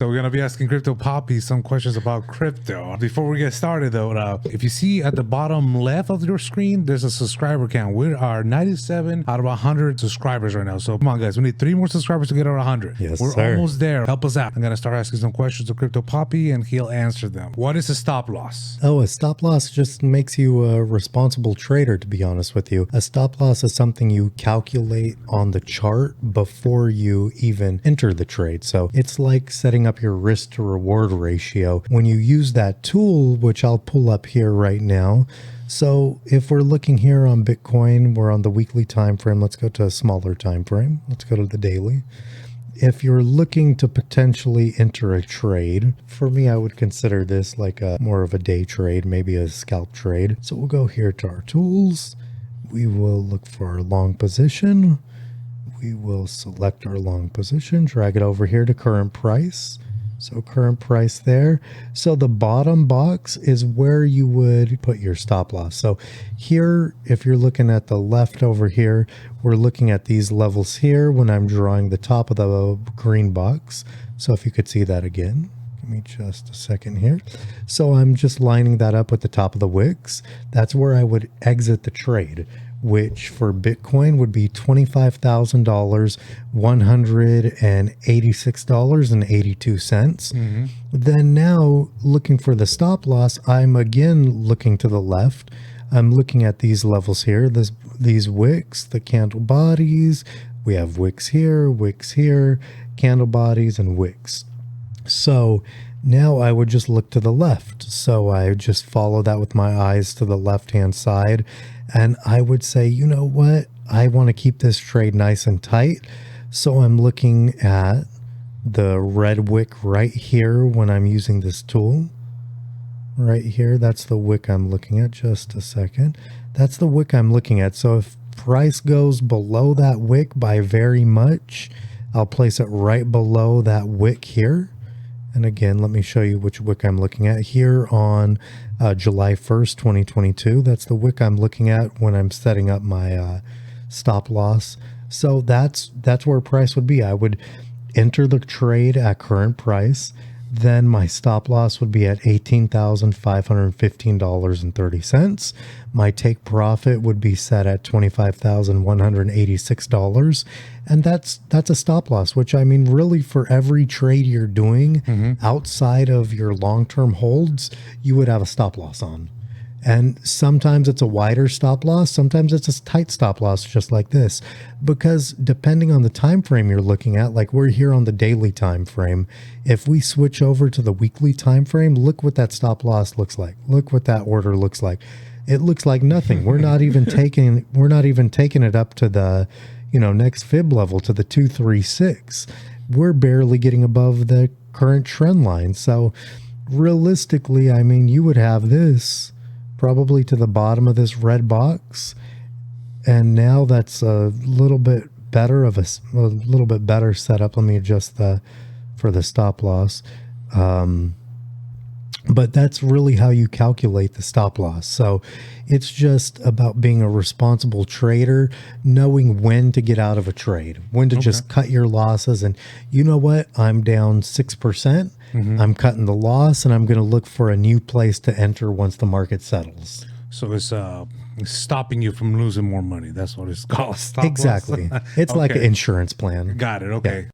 So we're going to be asking Cryptopapi some questions about crypto. Before we get started though, if you see at the bottom left of your screen, there's a subscriber count. We are 97 out of 100 subscribers right now. So come on guys, we need 3 more subscribers to get over 100. Yes, we're sir. almost there. Help us out. I'm going to start asking some questions to Cryptopapi and he'll answer them. What is a stop loss? Oh, a stop loss just makes you a responsible trader, to be honest with you. A stop loss is something you calculate on the chart before you even enter the trade. So it's like setting up your risk to reward ratio. When you use that tool, which I'll pull up here right now. So if we're looking here on Bitcoin, we're on the weekly time frame. Let's go to a smaller time frame. Let's go to the daily. If you're looking to potentially enter a trade, for me, I would consider this like a more of a day trade, maybe a scalp trade. So we'll go here to our tools. We will look for our long position. We will select our long position, drag it over here to current price. So current price there. So the bottom box is where you would put your stop loss. So here, if you're looking at the left over here, we're looking at these levels here when I'm drawing the top of the green box. So if you could see that again, give me just a second here. So I'm just lining that up with the top of the wicks. That's where I would exit the trade, which for Bitcoin would be $25,000, $186.82. Then now looking for the stop loss, I'm again looking to the left. I'm looking at these levels here, these wicks, the candle bodies. We have wicks here, candle bodies, and wicks. So now I would just look to the left. So I would just follow that with my eyes to the left-hand side. And I would say, you know what? I want to keep this trade nice and tight. So I'm looking at the red wick right here when I'm using this tool. Right here, that's the wick I'm looking at. Just a second. That's the wick I'm looking at. So if price goes below that wick by very much, I'll place it right below that wick here. And again, let me show you which wick I'm looking at here on July 1st, 2022. That's the wick I'm looking at when I'm setting up my stop loss. So that's where price would be. I would enter the trade at current price. Then my stop loss would be at $18,515.30. My take profit would be set at $25,186. And that's a stop loss, which I mean, really for every trade you're doing outside of your long-term holds, you would have a stop loss on. And sometimes it's a wider stop loss, sometimes it's a tight stop loss, just like this, because depending on the time frame you're looking at, like we're here on the daily time frame, if we switch over to the weekly time frame, look what that stop loss looks like. Look what that order looks like. It looks like nothing. We're not even taking it up to the, next fib level, to the 236. We're barely getting above the current trend line. So realistically, I mean, you would have this probably to the bottom of this red box, and now that's a little bit better of a little bit better setup. Let me adjust for the stop loss, but that's really how you calculate the stop loss. So it's just about being a responsible trader, knowing when to get out of a trade, when to just cut your losses. And you know what? I'm down 6%. I'm cutting the loss, and I'm going to look for a new place to enter once the market settles. So it's stopping you from losing more money. That's what it's called. Stop exactly. loss. It's like an insurance plan. Got it. Okay. Yeah.